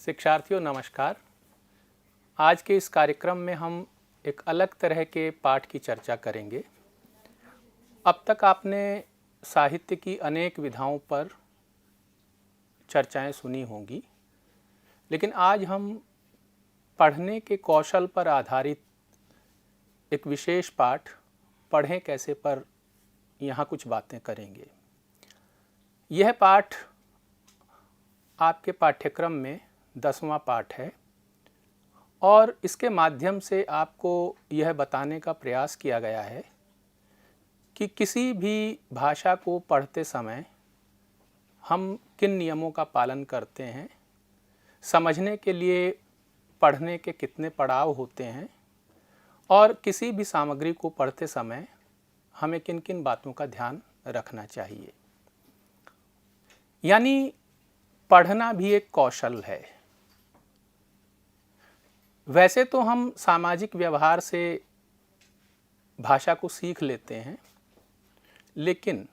शिक्षार्थियों नमस्कार। आज के इस कार्यक्रम में हम एक अलग तरह के पाठ की चर्चा करेंगे। अब तक आपने साहित्य की अनेक विधाओं पर चर्चाएं सुनी होंगी, लेकिन आज हम पढ़ने के कौशल पर आधारित एक विशेष पाठ पढ़ें कैसे पर यहाँ कुछ बातें करेंगे। यह पाठ आपके पाठ्यक्रम में 10वां पाठ है और इसके माध्यम से आपको यह बताने का प्रयास किया गया है कि किसी भी भाषा को पढ़ते समय हम किन नियमों का पालन करते हैं, समझने के लिए पढ़ने के कितने पड़ाव होते हैं और किसी भी सामग्री को पढ़ते समय हमें किन किन बातों का ध्यान रखना चाहिए। यानी पढ़ना भी एक कौशल है। वैसे तो हम सामाजिक व्यवहार से भाषा को सीख लेते हैं, लेकिन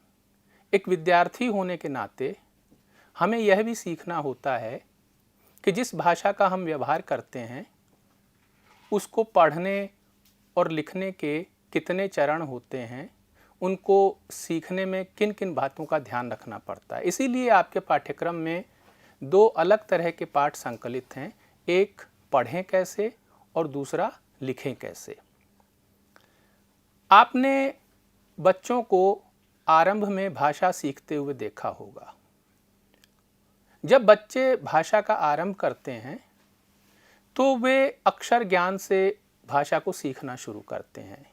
एक विद्यार्थी होने के नाते हमें यह भी सीखना होता है कि जिस भाषा का हम व्यवहार करते हैं उसको पढ़ने और लिखने के कितने चरण होते हैं, उनको सीखने में किन किन बातों का ध्यान रखना पड़ता है। इसीलिए आपके पाठ्यक्रम में 2 अलग तरह के पाठ संकलित हैं, एक पढ़ें कैसे और दूसरा लिखें कैसे। आपने बच्चों को आरंभ में भाषा सीखते हुए देखा होगा। जब बच्चे भाषा का आरंभ करते हैं तो वे अक्षर ज्ञान से भाषा को सीखना शुरू करते हैं।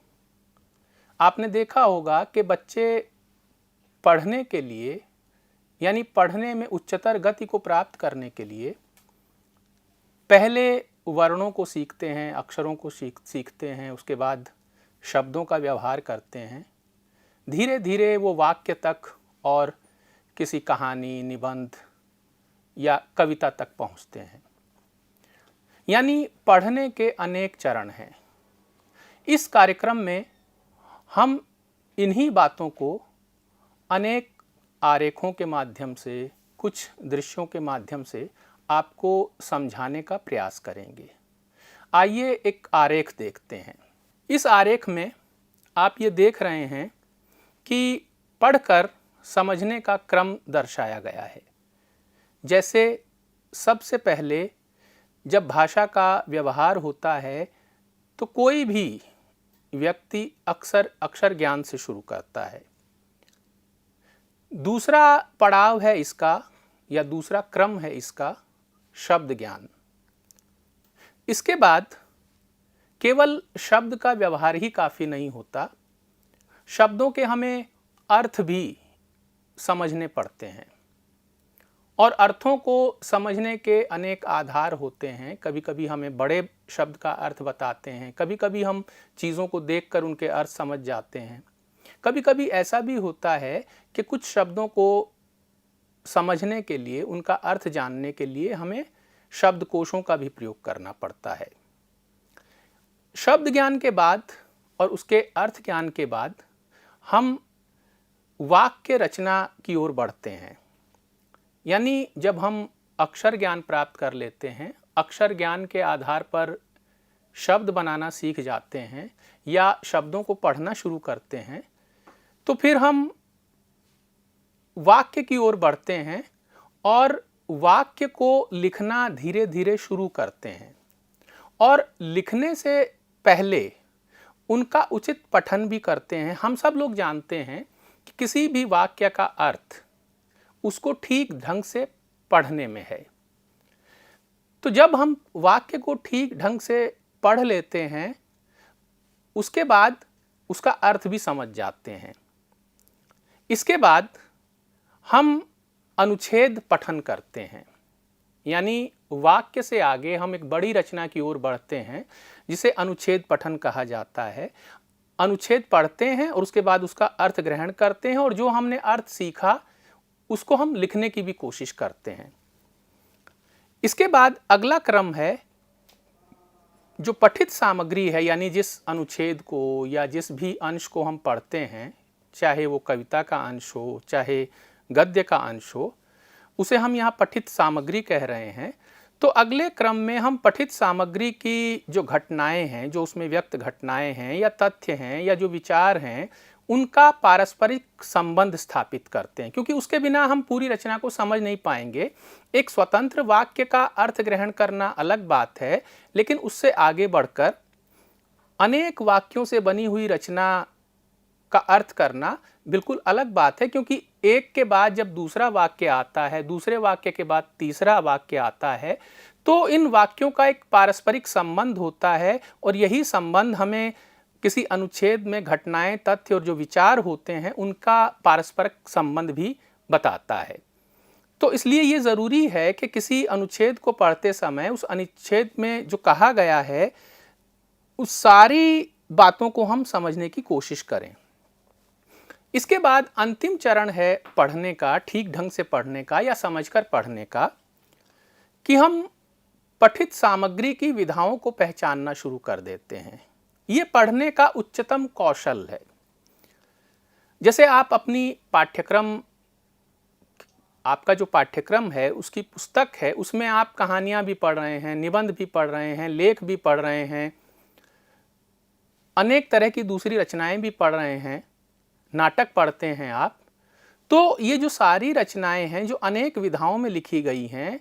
आपने देखा होगा कि बच्चे पढ़ने के लिए यानी पढ़ने में उच्चतर गति को प्राप्त करने के लिए पहले वर्णों को सीखते हैं, अक्षरों को सीखते हैं, उसके बाद शब्दों का व्यवहार करते हैं। धीरे धीरे वो वाक्य तक और किसी कहानी, निबंध या कविता तक पहुंचते हैं। यानी पढ़ने के अनेक चरण हैं। इस कार्यक्रम में हम इन्हीं बातों को अनेक आरेखों के माध्यम से, कुछ दृश्यों के माध्यम से आपको समझाने का प्रयास करेंगे। आइए एक आरेख देखते हैं। इस आरेख में आप ये देख रहे हैं कि पढ़कर समझने का क्रम दर्शाया गया है। जैसे सबसे पहले जब भाषा का व्यवहार होता है तो कोई भी व्यक्ति अक्षर ज्ञान से शुरू करता है। दूसरा पड़ाव है इसका या दूसरा क्रम है इसका शब्द ज्ञान। इसके बाद केवल शब्द का व्यवहार ही काफ़ी नहीं होता, शब्दों के हमें अर्थ भी समझने पड़ते हैं और अर्थों को समझने के अनेक आधार होते हैं। कभी कभी हमें बड़े शब्द का अर्थ बताते हैं, कभी कभी हम चीज़ों को देखकर उनके अर्थ समझ जाते हैं। कभी कभी ऐसा भी होता है कि कुछ शब्दों को समझने के लिए, उनका अर्थ जानने के लिए हमें शब्दकोशों का भी प्रयोग करना पड़ता है। शब्द ज्ञान के बाद और उसके अर्थ ज्ञान के बाद हम वाक्य रचना की ओर बढ़ते हैं। यानी जब हम अक्षर ज्ञान प्राप्त कर लेते हैं, अक्षर ज्ञान के आधार पर शब्द बनाना सीख जाते हैं या शब्दों को पढ़ना शुरू करते हैं, तो फिर हम वाक्य की ओर बढ़ते हैं और वाक्य को लिखना धीरे धीरे शुरू करते हैं। और लिखने से पहले उनका उचित पठन भी करते हैं। हम सब लोग जानते हैं कि किसी भी वाक्य का अर्थ उसको ठीक ढंग से पढ़ने में है। तो जब हम वाक्य को ठीक ढंग से पढ़ लेते हैं, उसके बाद उसका अर्थ भी समझ जाते हैं। इसके बाद हम अनुच्छेद पठन करते हैं। यानी वाक्य से आगे हम एक बड़ी रचना की ओर बढ़ते हैं जिसे अनुच्छेद पठन कहा जाता है। अनुच्छेद पढ़ते हैं और उसके बाद उसका अर्थ ग्रहण करते हैं और जो हमने अर्थ सीखा उसको हम लिखने की भी कोशिश करते हैं। इसके बाद अगला क्रम है जो पठित सामग्री है, यानी जिस अनुच्छेद को या जिस भी अंश को हम पढ़ते हैं, चाहे वो कविता का अंश हो, चाहे गद्य का अंश हो, उसे हम यहाँ पठित सामग्री कह रहे हैं। तो अगले क्रम में हम पठित सामग्री की जो घटनाएं हैं, जो उसमें व्यक्त घटनाएं हैं या तथ्य हैं या जो विचार हैं, उनका पारस्परिक संबंध स्थापित करते हैं, क्योंकि उसके बिना हम पूरी रचना को समझ नहीं पाएंगे। एक स्वतंत्र वाक्य का अर्थ ग्रहण करना अलग बात है, लेकिन उससे आगे बढ़कर अनेक वाक्यों से बनी हुई रचना का अर्थ करना बिल्कुल अलग बात है, क्योंकि एक के बाद जब दूसरा वाक्य आता है, दूसरे वाक्य के बाद तीसरा वाक्य आता है, तो इन वाक्यों का एक पारस्परिक संबंध होता है और यही संबंध हमें किसी अनुच्छेद में घटनाएं, तथ्य और जो विचार होते हैं उनका पारस्परिक संबंध भी बताता है। तो इसलिए ये ज़रूरी है कि किसी अनुच्छेद को पढ़ते समय उस अनुच्छेद में जो कहा गया है उस सारी बातों को हम समझने की कोशिश करें। इसके बाद अंतिम चरण है पढ़ने का, ठीक ढंग से पढ़ने का या समझकर पढ़ने का, कि हम पठित सामग्री की विधाओं को पहचानना शुरू कर देते हैं। ये पढ़ने का उच्चतम कौशल है। जैसे आप अपनी पाठ्यक्रम, आपका जो पाठ्यक्रम है उसकी पुस्तक है, उसमें आप कहानियाँ भी पढ़ रहे हैं, निबंध भी पढ़ रहे हैं, लेख भी पढ़ रहे हैं, अनेक तरह की दूसरी रचनाएं भी पढ़ रहे हैं, नाटक पढ़ते हैं आप, तो ये जो सारी रचनाएं हैं जो अनेक विधाओं में लिखी गई हैं,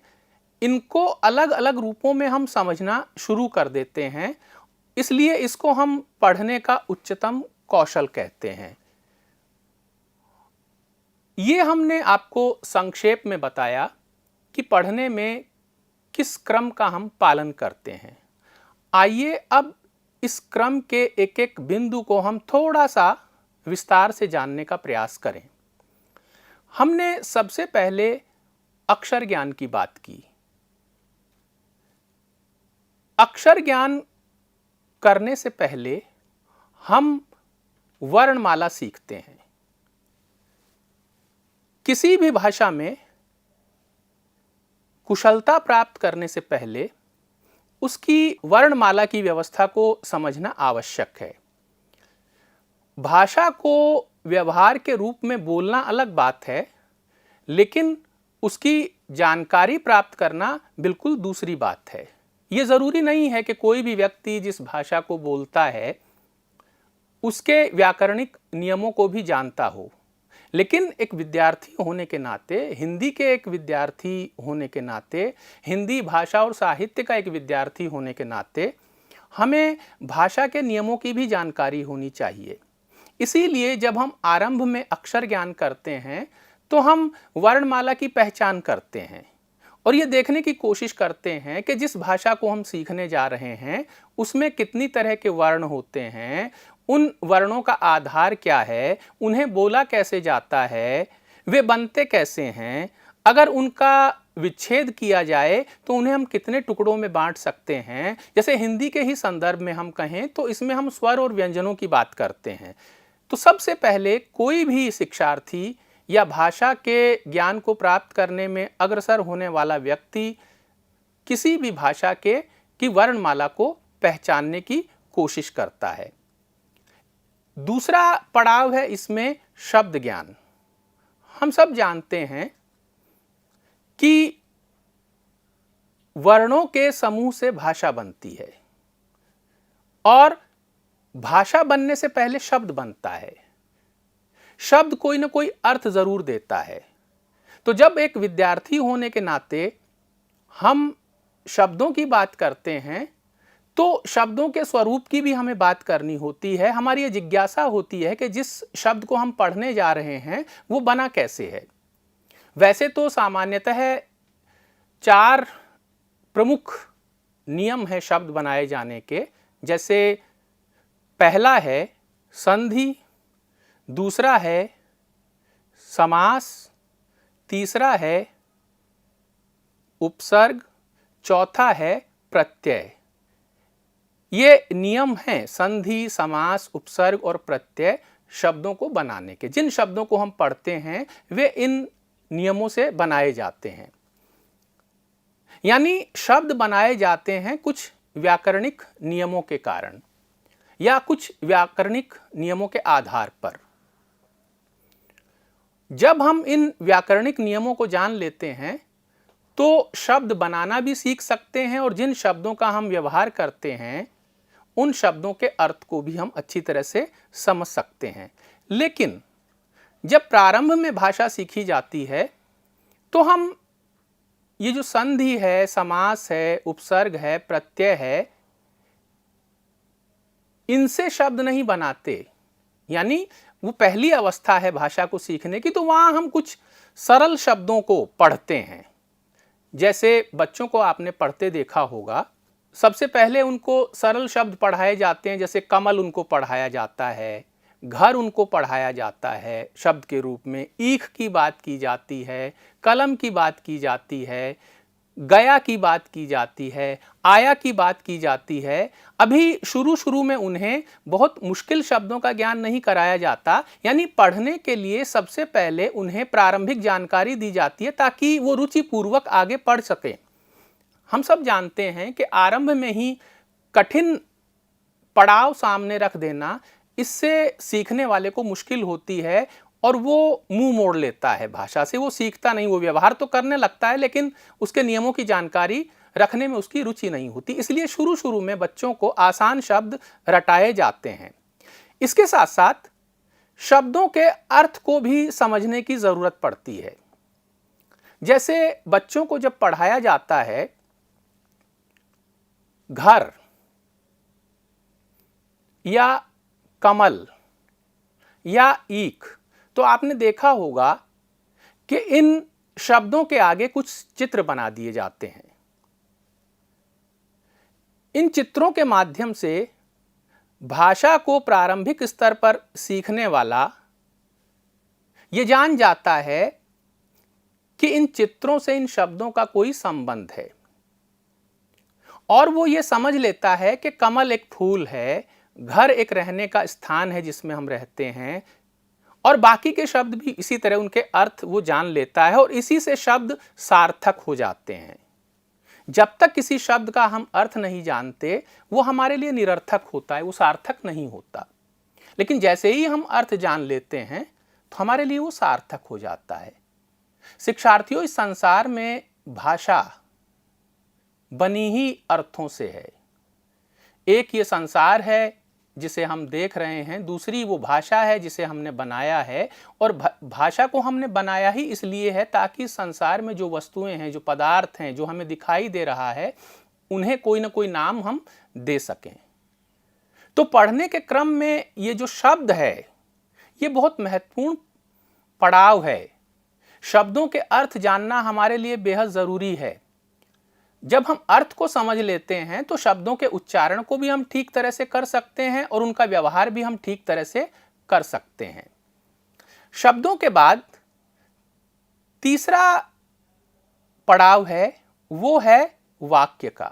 इनको अलग अलग रूपों में हम समझना शुरू कर देते हैं। इसलिए इसको हम पढ़ने का उच्चतम कौशल कहते हैं। ये हमने आपको संक्षेप में बताया कि पढ़ने में किस क्रम का हम पालन करते हैं। आइए अब इस क्रम के एक एक बिंदु को हम थोड़ा सा विस्तार से जानने का प्रयास करें। हमने सबसे पहले अक्षर ज्ञान की बात की। अक्षर ज्ञान करने से पहले हम वर्णमाला सीखते हैं। किसी भी भाषा में कुशलता प्राप्त करने से पहले उसकी वर्णमाला की व्यवस्था को समझना आवश्यक है। भाषा को व्यवहार के रूप में बोलना अलग बात है, लेकिन उसकी जानकारी प्राप्त करना बिल्कुल दूसरी बात है। ये ज़रूरी नहीं है कि कोई भी व्यक्ति जिस भाषा को बोलता है उसके व्याकरणिक नियमों को भी जानता हो, लेकिन एक विद्यार्थी होने के नाते, हिंदी के एक विद्यार्थी होने के नाते, हिंदी भाषा और साहित्य का एक विद्यार्थी होने के नाते हमें भाषा के नियमों की भी जानकारी होनी चाहिए। इसीलिए जब हम आरंभ में अक्षर ज्ञान करते हैं तो हम वर्णमाला की पहचान करते हैं और ये देखने की कोशिश करते हैं कि जिस भाषा को हम सीखने जा रहे हैं उसमें कितनी तरह के वर्ण होते हैं, उन वर्णों का आधार क्या है, उन्हें बोला कैसे जाता है, वे बनते कैसे हैं, अगर उनका विच्छेद किया जाए तो उन्हें हम कितने टुकड़ों में बांट सकते हैं। जैसे हिंदी के ही संदर्भ में हम कहें तो इसमें हम स्वर और व्यंजनों की बात करते हैं। तो सबसे पहले कोई भी शिक्षार्थी या भाषा के ज्ञान को प्राप्त करने में अग्रसर होने वाला व्यक्ति किसी भी भाषा की वर्णमाला को पहचानने की कोशिश करता है। दूसरा पड़ाव है इसमें शब्द ज्ञान। हम सब जानते हैं कि वर्णों के समूह से भाषा बनती है और भाषा बनने से पहले शब्द बनता है। शब्द कोई ना कोई अर्थ जरूर देता है। तो जब एक विद्यार्थी होने के नाते हम शब्दों की बात करते हैं तो शब्दों के स्वरूप की भी हमें बात करनी होती है। हमारी ये जिज्ञासा होती है कि जिस शब्द को हम पढ़ने जा रहे हैं वो बना कैसे है। वैसे तो सामान्यतः 4 प्रमुख नियम है शब्द बनाए जाने के। जैसे पहला है संधि, दूसरा है समास, तीसरा है उपसर्ग, चौथा है प्रत्यय। ये नियम हैं संधि, समास, उपसर्ग और प्रत्यय शब्दों को बनाने के। जिन शब्दों को हम पढ़ते हैं वे इन नियमों से बनाए जाते हैं। यानी शब्द बनाए जाते हैं कुछ व्याकरणिक नियमों के कारण या कुछ व्याकरणिक नियमों के आधार पर। जब हम इन व्याकरणिक नियमों को जान लेते हैं तो शब्द बनाना भी सीख सकते हैं और जिन शब्दों का हम व्यवहार करते हैं उन शब्दों के अर्थ को भी हम अच्छी तरह से समझ सकते हैं। लेकिन जब प्रारंभ में भाषा सीखी जाती है तो हम ये जो संधि है, समास है, उपसर्ग है, प्रत्यय है, इनसे शब्द नहीं बनाते। यानी वो पहली अवस्था है भाषा को सीखने की, तो वहां हम कुछ सरल शब्दों को पढ़ते हैं। जैसे बच्चों को आपने पढ़ते देखा होगा, सबसे पहले उनको सरल शब्द पढ़ाए जाते हैं। जैसे कमल उनको पढ़ाया जाता है, घर उनको पढ़ाया जाता है शब्द के रूप में, ईख की बात की जाती है, कलम की बात की जाती है, गया की बात की जाती है, आया की बात की जाती है। अभी शुरू शुरू में उन्हें बहुत मुश्किल शब्दों का ज्ञान नहीं कराया जाता। यानी पढ़ने के लिए सबसे पहले उन्हें प्रारंभिक जानकारी दी जाती है ताकि वो रुचिपूर्वक आगे पढ़ सकें। हम सब जानते हैं कि आरंभ में ही कठिन पड़ाव सामने रख देना, इससे सीखने वाले को मुश्किल होती है और वो मुंह मोड़ लेता है भाषा से। वो सीखता नहीं, वो व्यवहार तो करने लगता है लेकिन उसके नियमों की जानकारी रखने में उसकी रुचि नहीं होती। इसलिए शुरू शुरू में बच्चों को आसान शब्द रटाए जाते हैं। इसके साथ साथ शब्दों के अर्थ को भी समझने की जरूरत पड़ती है। जैसे बच्चों को जब पढ़ाया जाता है घर या कमल या ईख, तो आपने देखा होगा कि इन शब्दों के आगे कुछ चित्र बना दिए जाते हैं। इन चित्रों के माध्यम से भाषा को प्रारंभिक स्तर पर सीखने वाला यह जान जाता है कि इन चित्रों से इन शब्दों का कोई संबंध है, और वो ये समझ लेता है कि कमल एक फूल है, घर एक रहने का स्थान है जिसमें हम रहते हैं, और बाकी के शब्द भी इसी तरह उनके अर्थ वो जान लेता है और इसी से शब्द सार्थक हो जाते हैं। जब तक किसी शब्द का हम अर्थ नहीं जानते वो हमारे लिए निरर्थक होता है, वो सार्थक नहीं होता। लेकिन जैसे ही हम अर्थ जान लेते हैं तो हमारे लिए वो सार्थक हो जाता है। शिक्षार्थियों, इस संसार में भाषा बनी ही अर्थों से है। एक ये संसार है जिसे हम देख रहे हैं, दूसरी वो भाषा है जिसे हमने बनाया है। और भाषा को हमने बनाया ही इसलिए है ताकि संसार में जो वस्तुएं हैं, जो पदार्थ हैं, जो हमें दिखाई दे रहा है, उन्हें कोई ना कोई नाम हम दे सकें। तो पढ़ने के क्रम में ये जो शब्द है ये बहुत महत्वपूर्ण पड़ाव है। शब्दों के अर्थ जानना हमारे लिए बेहद जरूरी है। जब हम अर्थ को समझ लेते हैं तो शब्दों के उच्चारण को भी हम ठीक तरह से कर सकते हैं और उनका व्यवहार भी हम ठीक तरह से कर सकते हैं। शब्दों के बाद तीसरा पड़ाव है, वो है वाक्य का।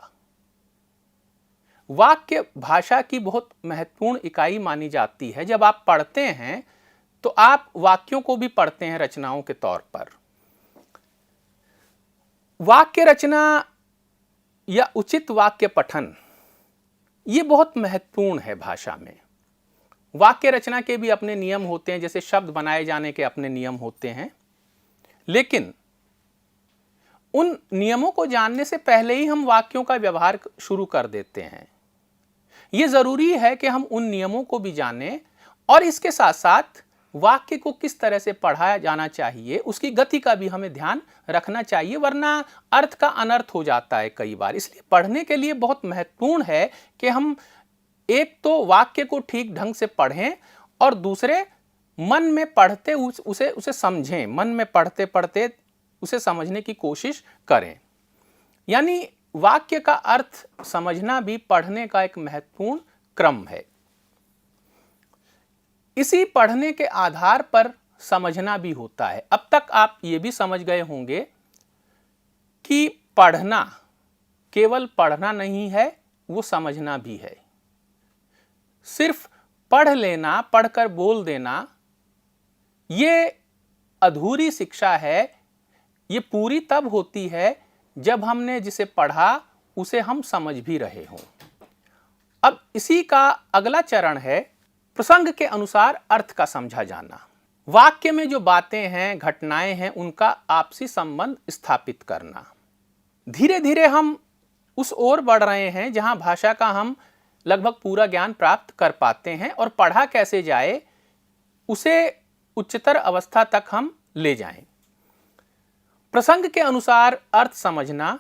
वाक्य भाषा की बहुत महत्वपूर्ण इकाई मानी जाती है। जब आप पढ़ते हैं तो आप वाक्यों को भी पढ़ते हैं रचनाओं के तौर पर। वाक्य रचना या उचित वाक्य पठन ये बहुत महत्वपूर्ण है भाषा में। वाक्य रचना के भी अपने नियम होते हैं, जैसे शब्द बनाए जाने के अपने नियम होते हैं, लेकिन उन नियमों को जानने से पहले ही हम वाक्यों का व्यवहार शुरू कर देते हैं। यह जरूरी है कि हम उन नियमों को भी जानें और इसके साथ साथ वाक्य को किस तरह से पढ़ाया जाना चाहिए उसकी गति का भी हमें ध्यान रखना चाहिए, वरना अर्थ का अनर्थ हो जाता है कई बार। इसलिए पढ़ने के लिए बहुत महत्वपूर्ण है कि हम एक तो वाक्य को ठीक ढंग से पढ़ें और दूसरे मन में पढ़ते उसे समझें, मन में पढ़ते पढ़ते उसे समझने की कोशिश करें। यानी वाक्य का अर्थ समझना भी पढ़ने का एक महत्वपूर्ण क्रम है। इसी पढ़ने के आधार पर समझना भी होता है। अब तक आप ये भी समझ गए होंगे कि पढ़ना केवल पढ़ना नहीं है, वो समझना भी है। सिर्फ पढ़ लेना, पढ़कर बोल देना, ये अधूरी शिक्षा है। ये पूरी तब होती है जब हमने जिसे पढ़ा उसे हम समझ भी रहे हों। अब इसी का अगला चरण है प्रसंग के अनुसार अर्थ का समझा जाना। वाक्य में जो बातें हैं, घटनाएं हैं, उनका आपसी संबंध स्थापित करना। धीरे धीरे हम उस ओर बढ़ रहे हैं जहां भाषा का हम लगभग पूरा ज्ञान प्राप्त कर पाते हैं और पढ़ा कैसे जाए उसे उच्चतर अवस्था तक हम ले जाएं। प्रसंग के अनुसार अर्थ समझना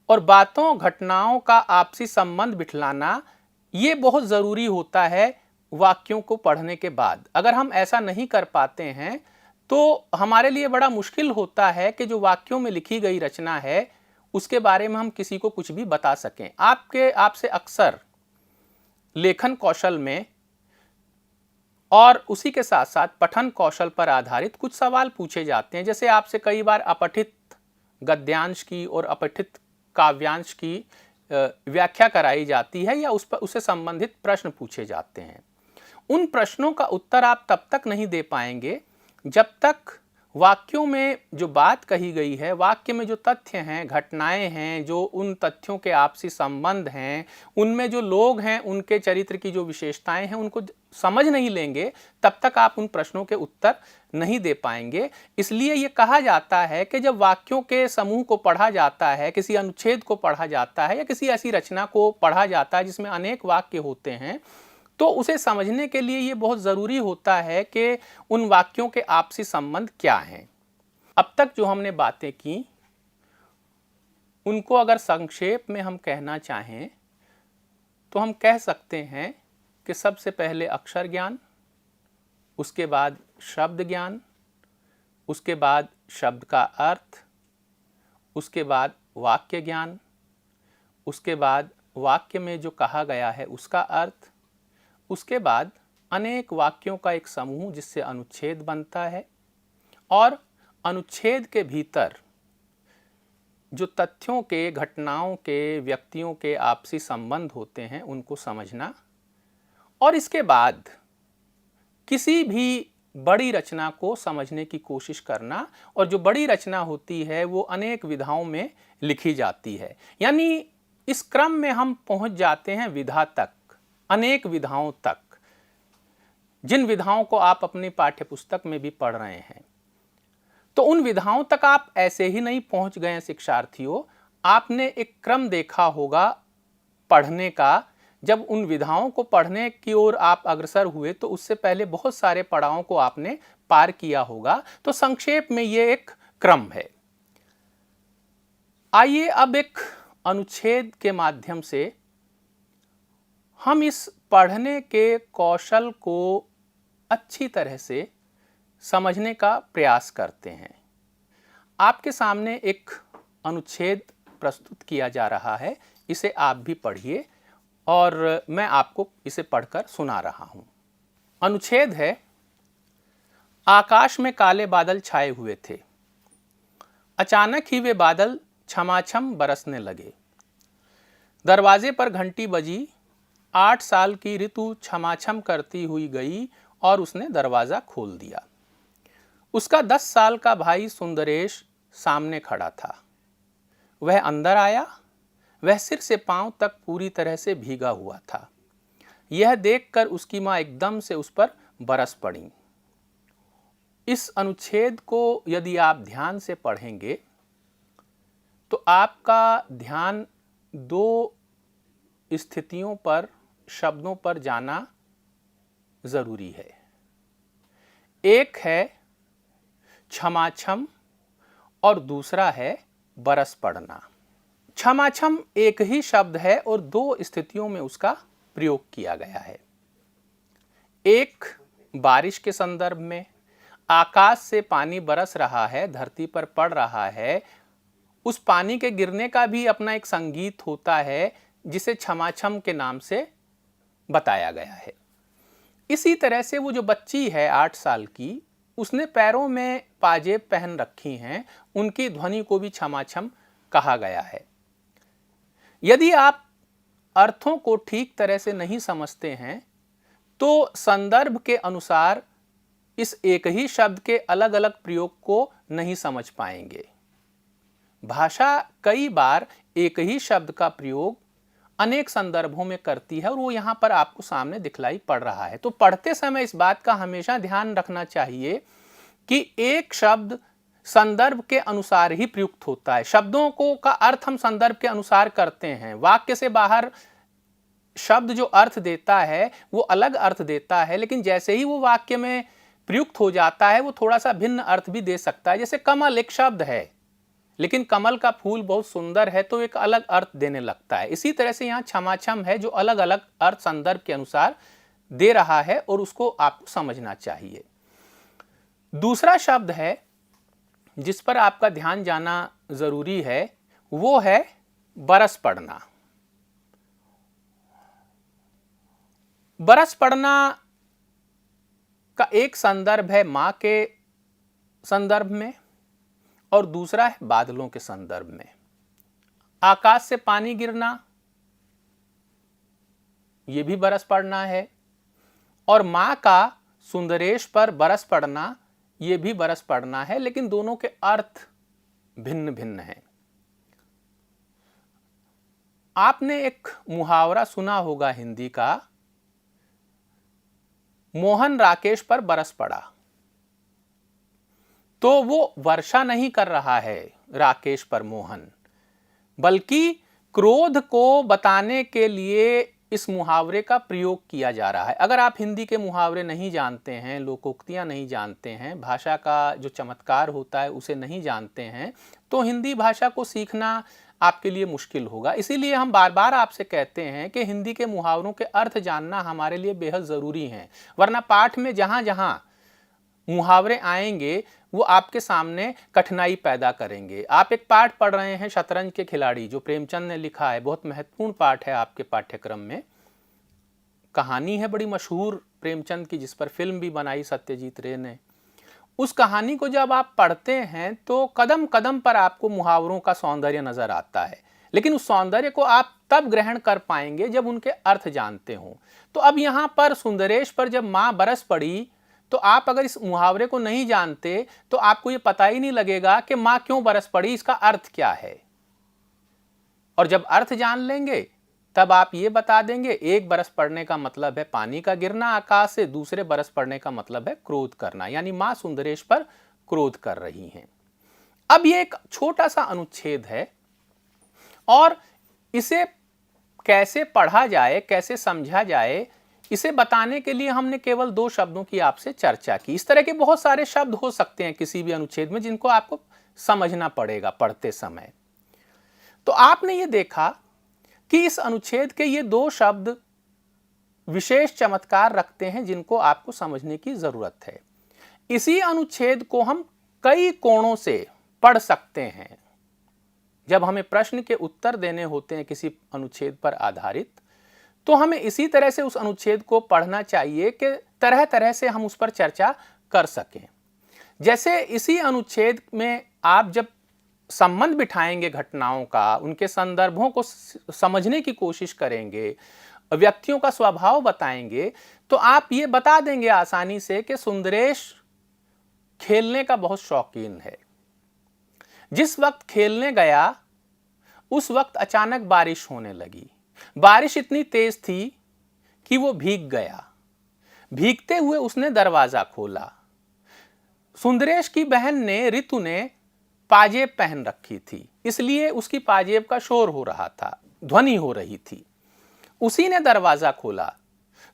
और बातों घटनाओं का आपसी संबंध बिठलाना ये बहुत ज़रूरी होता है वाक्यों को पढ़ने के बाद। अगर हम ऐसा नहीं कर पाते हैं तो हमारे लिए बड़ा मुश्किल होता है कि जो वाक्यों में लिखी गई रचना है उसके बारे में हम किसी को कुछ भी बता सकें। आपसे अक्सर लेखन कौशल में और उसी के साथ साथ पठन कौशल पर आधारित कुछ सवाल पूछे जाते हैं। जैसे आपसे कई बार अपठित गद्यांश की और अपठित काव्यांश की व्याख्या कराई जाती है या उससे संबंधित प्रश्न पूछे जाते हैं। उन प्रश्नों का उत्तर आप तब तक नहीं दे पाएंगे जब तक वाक्यों में जो बात कही गई है, वाक्य में जो तथ्य हैं, घटनाएं हैं, जो उन तथ्यों के आपसी संबंध हैं, उनमें जो लोग हैं, उनके चरित्र की जो विशेषताएं हैं, उनको समझ नहीं लेंगे, तब तक आप उन प्रश्नों के उत्तर नहीं दे पाएंगे। इसलिए ये कहा जाता है कि जब वाक्यों के समूह को पढ़ा जाता है, किसी अनुच्छेद को पढ़ा जाता है या किसी ऐसी रचना को पढ़ा जाता है जिसमें अनेक वाक्य होते हैं, तो उसे समझने के लिए ये बहुत ज़रूरी होता है कि उन वाक्यों के आपसी संबंध क्या हैं। अब तक जो हमने बातें की उनको अगर संक्षेप में हम कहना चाहें तो हम कह सकते हैं कि सबसे पहले अक्षर ज्ञान, उसके बाद शब्द ज्ञान, उसके बाद शब्द का अर्थ, उसके बाद वाक्य ज्ञान, उसके बाद वाक्य में जो कहा गया है उसका अर्थ, उसके बाद अनेक वाक्यों का एक समूह जिससे अनुच्छेद बनता है और अनुच्छेद के भीतर जो तथ्यों के, घटनाओं के, व्यक्तियों के आपसी संबंध होते हैं उनको समझना और इसके बाद किसी भी बड़ी रचना को समझने की कोशिश करना। और जो बड़ी रचना होती है वो अनेक विधाओं में लिखी जाती है, यानी इस क्रम में हम पहुंच जाते हैं विधा तक, अनेक विधाओं तक, जिन विधाओं को आप अपनी पाठ्यपुस्तक में भी पढ़ रहे हैं। तो उन विधाओं तक आप ऐसे ही नहीं पहुंच गए शिक्षार्थियों, आपने एक क्रम देखा होगा पढ़ने का। जब उन विधाओं को पढ़ने की ओर आप अग्रसर हुए तो उससे पहले बहुत सारे पड़ावों को आपने पार किया होगा। तो संक्षेप में ये एक क्रम है। आइए अब एक अनुच्छेद के माध्यम से हम इस पढ़ने के कौशल को अच्छी तरह से समझने का प्रयास करते हैं। आपके सामने एक अनुच्छेद प्रस्तुत किया जा रहा है, इसे आप भी पढ़िए और मैं आपको इसे पढ़कर सुना रहा हूं। अनुच्छेद है, आकाश में काले बादल छाए हुए थे। अचानक ही वे बादल छमाछम बरसने लगे। दरवाजे पर घंटी बजी। 8 साल की ऋतु छमाछम करती हुई गई और उसने दरवाज़ा खोल दिया। उसका 10 साल का भाई सुंदरेश सामने खड़ा था। वह अंदर आया। वह सिर से पांव तक पूरी तरह से भीगा हुआ था। यह देखकर उसकी माँ एकदम से उस पर बरस पड़ी। इस अनुच्छेद को यदि आप ध्यान से पढ़ेंगे तो आपका ध्यान 2 स्थितियों पर, शब्दों पर जाना जरूरी है। एक है छमाछम और दूसरा है बरस पड़ना। छमाछम एक ही शब्द है और 2 स्थितियों में उसका प्रयोग किया गया है। एक बारिश के संदर्भ में, आकाश से पानी बरस रहा है, धरती पर पड़ रहा है, उस पानी के गिरने का भी अपना एक संगीत होता है जिसे छमाछम के नाम से बताया गया है। इसी तरह से वो जो बच्ची है 8 साल की, उसने पैरों में पाजेब पहन रखी हैं, उनकी ध्वनि को भी छमाछम कहा गया है। यदि आप अर्थों को ठीक तरह से नहीं समझते हैं तो संदर्भ के अनुसार इस एक ही शब्द के अलग अलग प्रयोग को नहीं समझ पाएंगे। भाषा कई बार एक ही शब्द का प्रयोग अनेक संदर्भों में करती है और वो यहाँ पर आपको सामने दिखलाई पड़ रहा है। तो पढ़ते समय इस बात का हमेशा ध्यान रखना चाहिए कि एक शब्द संदर्भ के अनुसार ही प्रयुक्त होता है। शब्दों को का अर्थ हम संदर्भ के अनुसार करते हैं। वाक्य से बाहर शब्द जो अर्थ देता है वो अलग अर्थ देता है, लेकिन जैसे ही वो वाक्य में प्रयुक्त हो जाता है वो थोड़ा सा भिन्न अर्थ भी दे सकता है। जैसे कमल एक शब्द है, लेकिन कमल का फूल बहुत सुंदर है तो एक अलग अर्थ देने लगता है। इसी तरह से यहाँ क्षमाक्षम है जो अलग अलग अर्थ संदर्भ के अनुसार दे रहा है और उसको आपको समझना चाहिए। दूसरा शब्द है जिस पर आपका ध्यान जाना जरूरी है वो है बरस पड़ना। बरस पड़ना का एक संदर्भ है मां के संदर्भ में और दूसरा है बादलों के संदर्भ में। आकाश से पानी गिरना यह भी बरस पड़ना है और मां का सुंदरेश पर बरस पड़ना यह भी बरस पड़ना है, लेकिन दोनों के अर्थ भिन्न भिन्न हैं। आपने एक मुहावरा सुना होगा हिंदी का, मोहन राकेश पर बरस पड़ा। तो वो वर्षा नहीं कर रहा है राकेश पर मोहन, बल्कि क्रोध को बताने के लिए इस मुहावरे का प्रयोग किया जा रहा है। अगर आप हिंदी के मुहावरे नहीं जानते हैं, लोकोक्तियां नहीं जानते हैं, भाषा का जो चमत्कार होता है उसे नहीं जानते हैं, तो हिंदी भाषा को सीखना आपके लिए मुश्किल होगा। इसीलिए हम बार बार आपसे कहते हैं कि हिंदी के मुहावरों के अर्थ जानना हमारे लिए बेहद ज़रूरी है, वरना पाठ में जहाँ जहाँ मुहावरे आएंगे वो आपके सामने कठिनाई पैदा करेंगे। आप एक पाठ पढ़ रहे हैं शतरंज के खिलाड़ी, जो प्रेमचंद ने लिखा है, बहुत महत्वपूर्ण पाठ है आपके पाठ्यक्रम में। कहानी है बड़ी मशहूर प्रेमचंद की, जिस पर फिल्म भी बनाई सत्यजीत रे ने। उस कहानी को जब आप पढ़ते हैं तो कदम कदम पर आपको मुहावरों का सौंदर्य नजर आता है, लेकिन उस सौंदर्य को आप तब ग्रहण कर पाएंगे जब उनके अर्थ जानते हों। तो अब यहाँ पर सुंदरेश पर जब माँ बरस पड़ी, तो आप अगर इस मुहावरे को नहीं जानते तो आपको ये पता ही नहीं लगेगा कि माँ क्यों बरस पड़ी, इसका अर्थ क्या है। और जब अर्थ जान लेंगे तब आप ये बता देंगे, एक बरस पड़ने का मतलब है पानी का गिरना आकाश से, दूसरे बरस पड़ने का मतलब है क्रोध करना, यानी मां सुंदरेश पर क्रोध कर रही हैं। अब ये एक छोटा सा अनुच्छेद है और इसे कैसे पढ़ा जाए, कैसे समझा जाए, इसे बताने के लिए हमने केवल 2 शब्दों की आपसे चर्चा की। इस तरह के बहुत सारे शब्द हो सकते हैं किसी भी अनुच्छेद में जिनको आपको समझना पड़ेगा पढ़ते समय। तो आपने ये देखा कि इस अनुच्छेद के ये 2 शब्द विशेष चमत्कार रखते हैं जिनको आपको समझने की जरूरत है। इसी अनुच्छेद को हम कई कोणों से पढ़ सकते हैं। जब हमें प्रश्न के उत्तर देने होते हैं किसी अनुच्छेद पर आधारित, तो हमें इसी तरह से उस अनुच्छेद को पढ़ना चाहिए कि तरह तरह से हम उस पर चर्चा कर सकें। जैसे इसी अनुच्छेद में आप जब संबंध बिठाएंगे घटनाओं का, उनके संदर्भों को समझने की कोशिश करेंगे, व्यक्तियों का स्वभाव बताएंगे, तो आप ये बता देंगे आसानी से कि सुंदरेश खेलने का बहुत शौकीन है। जिस वक्त खेलने गया उस वक्त अचानक बारिश होने लगी। बारिश इतनी तेज थी कि वो भीग गया। भीगते हुए उसने दरवाजा खोला। सुंदरेश की बहन ने, ऋतु ने पाजेब पहन रखी थी, इसलिए उसकी पाजेब का शोर हो रहा था, ध्वनि हो रही थी। उसी ने दरवाजा खोला।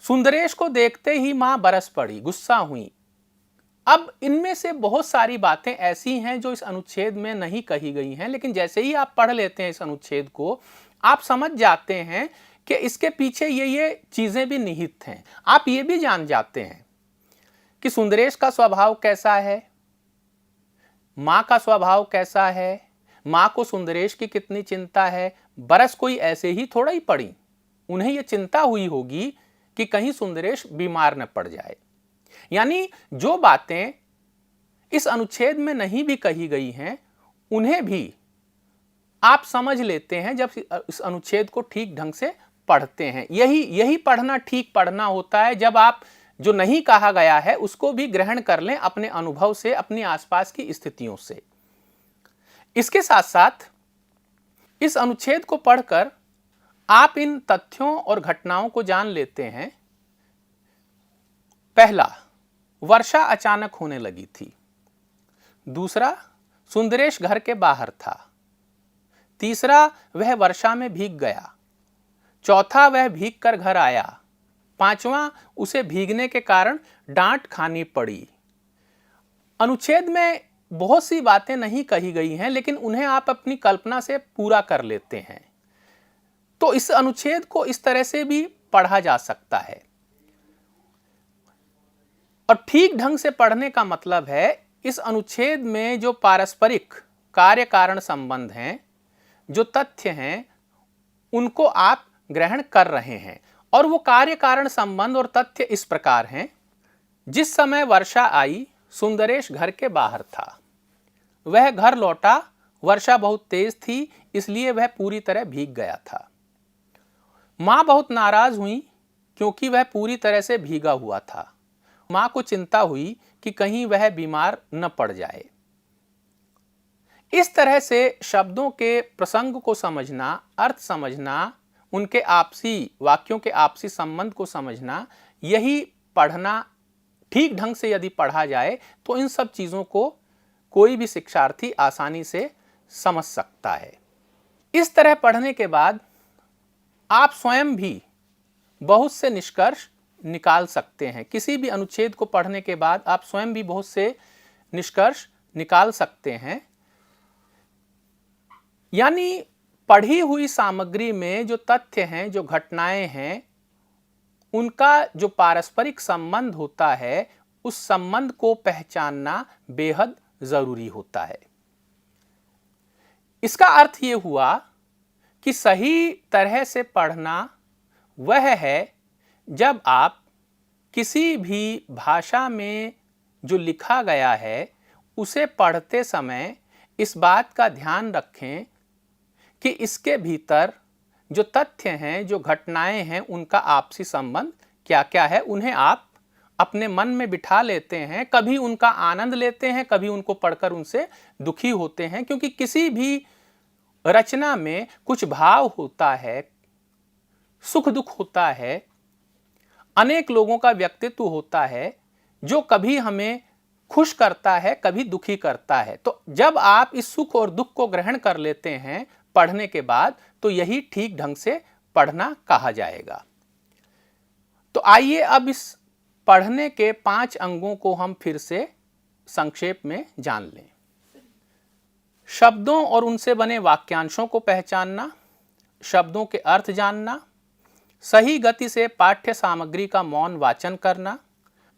सुंदरेश को देखते ही मां बरस पड़ी, गुस्सा हुई। अब इनमें से बहुत सारी बातें ऐसी हैं जो इस अनुच्छेद में नहीं कही गई हैं, लेकिन जैसे ही आप पढ़ लेते हैं इस अनुच्छेद को, आप समझ जाते हैं कि इसके पीछे ये चीजें भी निहित हैं। आप ये भी जान जाते हैं कि सुंदरेश का स्वभाव कैसा है, मां का स्वभाव कैसा है, मां को सुंदरेश की कितनी चिंता है। बरस कोई ऐसे ही थोड़ा ही पड़ी, उन्हें यह चिंता हुई होगी कि कहीं सुंदरेश बीमार न पड़ जाए। यानी जो बातें इस अनुच्छेद में नहीं भी कही गई हैं, उन्हें भी आप समझ लेते हैं जब इस अनुच्छेद को ठीक ढंग से पढ़ते हैं। यही पढ़ना ठीक पढ़ना होता है, जब आप जो नहीं कहा गया है उसको भी ग्रहण कर लें अपने अनुभव से, अपनी आसपास की स्थितियों से। इसके साथ साथ इस अनुच्छेद को पढ़कर आप इन तथ्यों और घटनाओं को जान लेते हैं। पहला, वर्षा अचानक होने लगी थी। दूसरा, सुंदरेश घर के बाहर था। तीसरा, वह वर्षा में भीग गया। चौथा, वह भीग कर घर आया। पांचवा, उसे भीगने के कारण डांट खानी पड़ी। अनुच्छेद में बहुत सी बातें नहीं कही गई हैं, लेकिन उन्हें आप अपनी कल्पना से पूरा कर लेते हैं। तो इस अनुच्छेद को इस तरह से भी पढ़ा जा सकता है। और ठीक ढंग से पढ़ने का मतलब है इस अनुच्छेद में जो पारस्परिक कार्य कारण संबंध हैं, जो तथ्य हैं, उनको आप ग्रहण कर रहे हैं। और वो कार्य कारण संबंध और तथ्य इस प्रकार हैं। जिस समय वर्षा आई, सुंदरेश घर के बाहर था। वह घर लौटा, वर्षा बहुत तेज थी, इसलिए वह पूरी तरह भीग गया था। मां बहुत नाराज हुई क्योंकि वह पूरी तरह से भीगा हुआ था। मां को चिंता हुई कि कहीं वह बीमार न पड़ जाए। इस तरह से शब्दों के प्रसंग को समझना, अर्थ समझना, उनके आपसी वाक्यों के आपसी संबंध को समझना, यही पढ़ना, ठीक ढंग से यदि पढ़ा जाए तो इन सब चीजों को कोई भी शिक्षार्थी आसानी से समझ सकता है। इस तरह पढ़ने के बाद आप स्वयं भी बहुत से निष्कर्ष निकाल सकते हैं। किसी भी अनुच्छेद को पढ़ने के बाद आप स्वयं भी बहुत से निष्कर्ष निकाल सकते हैं। यानी पढ़ी हुई सामग्री में जो तथ्य हैं, जो घटनाएं हैं, उनका जो पारस्परिक संबंध होता है, उस संबंध को पहचानना बेहद जरूरी होता है। इसका अर्थ यह हुआ कि सही तरह से पढ़ना वह है जब आप किसी भी भाषा में जो लिखा गया है उसे पढ़ते समय इस बात का ध्यान रखें कि इसके भीतर जो तथ्य हैं, जो घटनाएं हैं, उनका आपसी संबंध क्या क्या है। उन्हें आप अपने मन में बिठा लेते हैं, कभी उनका आनंद लेते हैं, कभी उनको पढ़कर उनसे दुखी होते हैं। क्योंकि किसी भी रचना में कुछ भाव होता है, सुख दुख होता है, अनेक लोगों का व्यक्तित्व होता है जो कभी हमें खुश करता है, कभी दुखी करता है। तो जब आप इस सुख और दुख को ग्रहण कर लेते हैं पढ़ने के बाद, तो यही ठीक ढंग से पढ़ना कहा जाएगा। तो आइए अब इस पढ़ने के 5 अंगों को हम फिर से संक्षेप में जान लें। शब्दों और उनसे बने वाक्यांशों को पहचानना, शब्दों के अर्थ जानना, सही गति से पाठ्य सामग्री का मौन वाचन करना,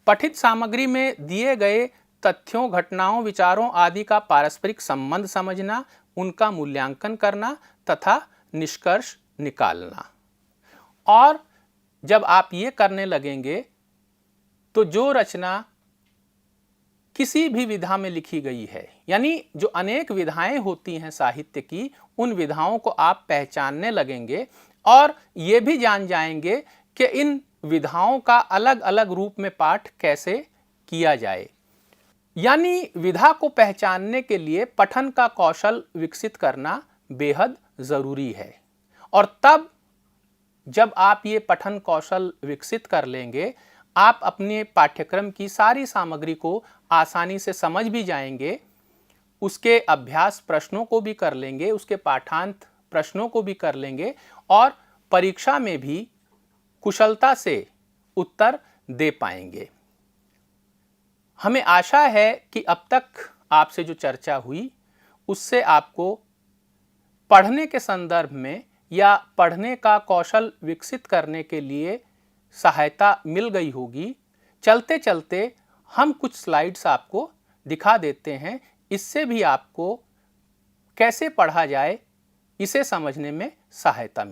पठित सामग्री में दिए गए तथ्यों, घटनाओं, विचारों आदि का पारस्परिक संबंध समझना, उनका मूल्यांकन करना तथा निष्कर्ष निकालना। और जब आप ये करने लगेंगे तो जो रचना किसी भी विधा में लिखी गई है, यानी जो अनेक विधाएं होती हैं साहित्य की, उन विधाओं को आप पहचानने लगेंगे और ये भी जान जाएंगे कि इन विधाओं का अलग अलग रूप में पाठ कैसे किया जाए। यानी विधा को पहचानने के लिए पठन का कौशल विकसित करना बेहद जरूरी है। और तब जब आप ये पठन कौशल विकसित कर लेंगे, आप अपने पाठ्यक्रम की सारी सामग्री को आसानी से समझ भी जाएंगे, उसके अभ्यास प्रश्नों को भी कर लेंगे, उसके पाठांत प्रश्नों को भी कर लेंगे और परीक्षा में भी कुशलता से उत्तर दे पाएंगे। हमें आशा है कि अब तक आपसे जो चर्चा हुई उससे आपको पढ़ने के संदर्भ में या पढ़ने का कौशल विकसित करने के लिए सहायता मिल गई होगी। चलते चलते हम कुछ स्लाइड्स आपको दिखा देते हैं, इससे भी आपको कैसे पढ़ा जाए इसे समझने में सहायता मिलेगी।